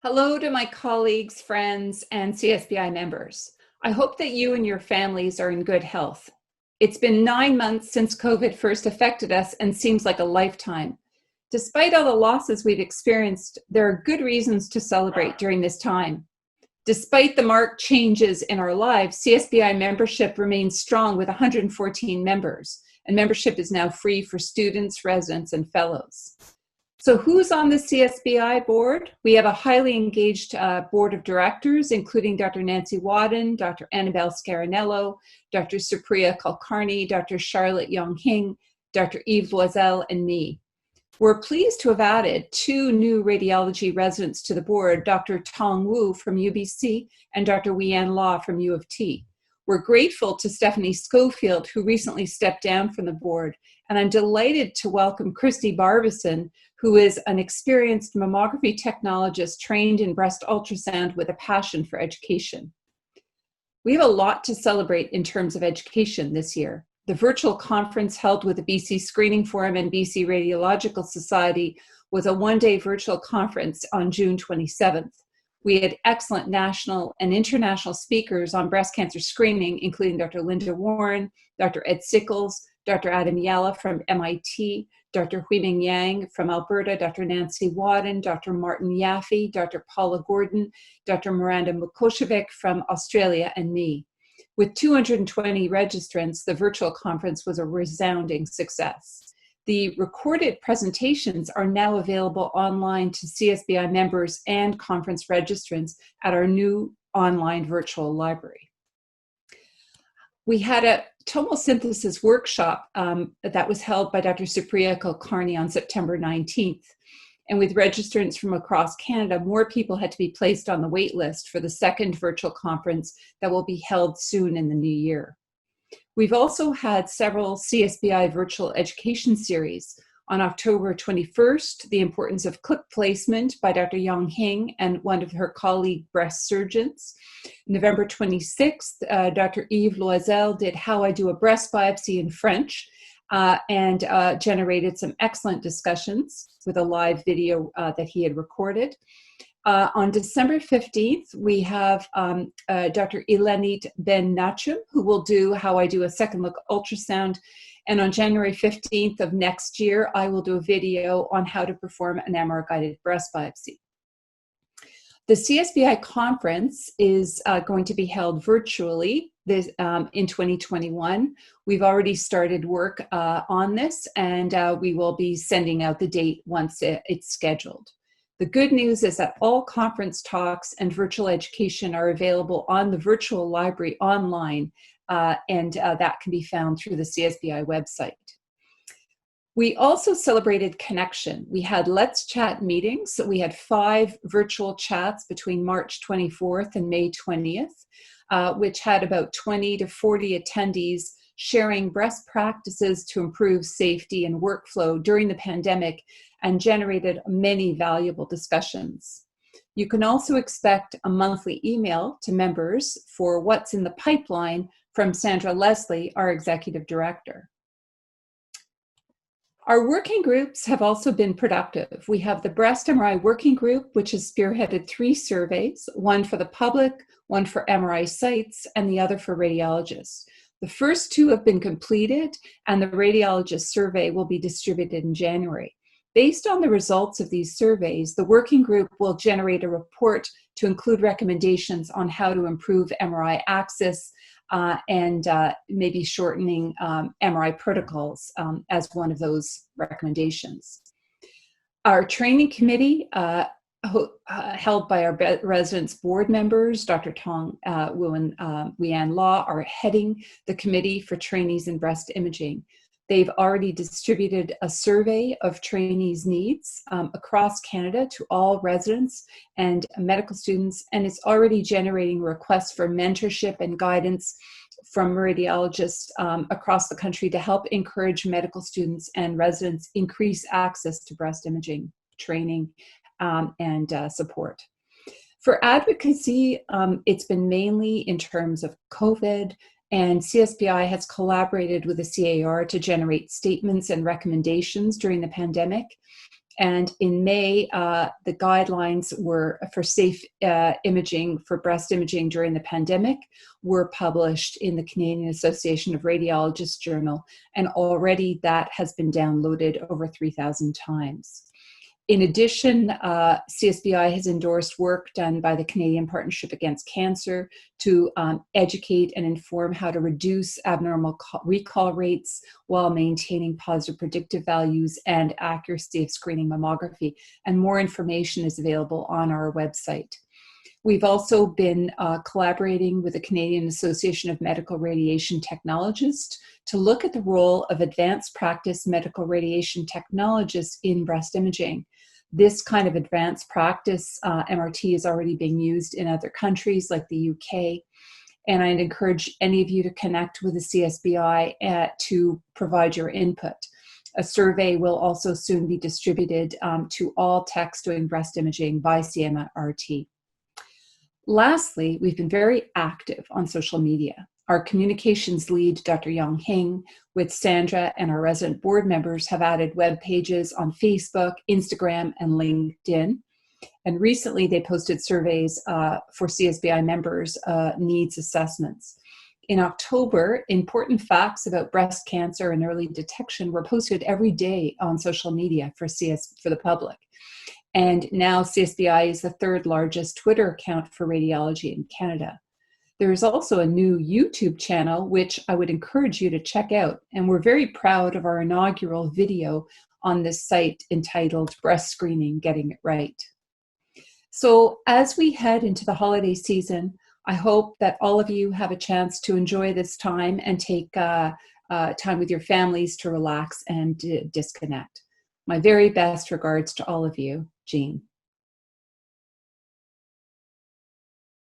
Hello to my colleagues, friends, and CSBI members. I hope that you and your families are in good health. It's been 9 months since COVID first affected us and seems like a lifetime. Despite all the losses we've experienced, there are good reasons to celebrate during this time. Despite the marked changes in our lives, CSBI membership remains strong with 114 members, and membership is now free for students, residents, and fellows. So who's on the CSBI board? We have a highly engaged board of directors, including Dr. Nancy Wadden, Dr. Annabelle Scarinello, Dr. Supriya Kulkarni, Dr. Charlotte Yong-Hing, Dr. Yves Loisel, and me. We're pleased to have added 2 new radiology residents to the board, Dr. Tong Wu from UBC and Dr. Wean Law from U of T. We're grateful to Stephanie Schofield, who recently stepped down from the board, and I'm delighted to welcome Christy Barbison, who is an experienced mammography technologist trained in breast ultrasound with a passion for education. We have a lot to celebrate in terms of education this year. The virtual conference held with the BC Screening Forum and BC Radiological Society was a one-day virtual conference on June 27th. We had excellent national and international speakers on breast cancer screening, including Dr. Linda Warren, Dr. Ed Sickles, Dr. Adam Yala from MIT, Dr. Huiming Yang from Alberta, Dr. Nancy Wadden, Dr. Martin Yaffe, Dr. Paula Gordon, Dr. Miranda Mukoshevic from Australia, and me. With 220 registrants, the virtual conference was a resounding success. The recorded presentations are now available online to CSBI members and conference registrants at our new online virtual library. We had a tomosynthesis workshop that was held by Dr. Supriya Kulkarni on September 19th. And with registrants from across Canada, more people had to be placed on the wait list for the second virtual conference that will be held soon in the new year. We've also had several CSBI virtual education series. On October 21st, The Importance of Clip Placement by Dr. Yong-Hing and one of her colleague breast surgeons. November 26th, Dr. Yves Loisel did How I Do a Breast Biopsy in French and generated some excellent discussions with a live video that he had recorded. On December 15th, we have Dr. Ilanit Ben Nachum, who will do How I Do a Second Look Ultrasound. And on January 15th of next year, I will do a video on how to perform an MR-guided breast biopsy. The CSBI conference is going to be held virtually in 2021. We've already started work on this, and we will be sending out the date once it's scheduled. The good news is that all conference talks and virtual education are available on the virtual library online, and that can be found through the CSBI website. We also celebrated connection. We had Let's Chat meetings. We had 5 virtual chats between March 24th and May 20th, which had about 20 to 40 attendees sharing best practices to improve safety and workflow during the pandemic and generated many valuable discussions. You can also expect a monthly email to members for what's in the pipeline from Sandra Leslie, our executive director. Our working groups have also been productive. We have the Breast MRI Working Group, which has spearheaded 3 surveys, one for the public, one for MRI sites, and the other for radiologists. The first 2 have been completed, and the radiologist survey will be distributed in January. Based on the results of these surveys, the working group will generate a report to include recommendations on how to improve MRI access and maybe shortening MRI protocols as one of those recommendations. Our training committee, held by our residence board members, Dr. Tong Wu and Wean Law, are heading the committee for trainees in breast imaging. They've already distributed a survey of trainees' needs across Canada to all residents and medical students, and it's already generating requests for mentorship and guidance from radiologists across the country to help encourage medical students and residents increase access to breast imaging training and support. For advocacy, it's been mainly in terms of COVID, and CSBI has collaborated with the CAR to generate statements and recommendations during the pandemic. And in May, the guidelines were for safe imaging, for breast imaging during the pandemic, were published in the Canadian Association of Radiologists Journal, and already that has been downloaded over 3,000 times. In addition, CSBI has endorsed work done by the Canadian Partnership Against Cancer to educate and inform how to reduce abnormal recall rates while maintaining positive predictive values and accuracy of screening mammography. And more information is available on our website. We've also been collaborating with the Canadian Association of Medical Radiation Technologists to look at the role of advanced practice medical radiation technologists in breast imaging. This kind of advanced practice MRT is already being used in other countries like the UK. And I'd encourage any of you to connect with the CSBI to provide your input. A survey will also soon be distributed to all techs doing breast imaging by CMRT. Lastly, we've been very active on social media. Our communications lead, Dr. Yang Hing, with Sandra and our resident board members have added web pages on Facebook, Instagram, and LinkedIn. And recently they posted surveys for CSBI members' needs assessments. In October, important facts about breast cancer and early detection were posted every day on social media for the public. And now CSBI is the third largest Twitter account for radiology in Canada. There is also a new YouTube channel, which I would encourage you to check out. And we're very proud of our inaugural video on this site entitled Breast Screening, Getting It Right. So as we head into the holiday season, I hope that all of you have a chance to enjoy this time and take time with your families to relax and disconnect. My very best regards to all of you, Jean.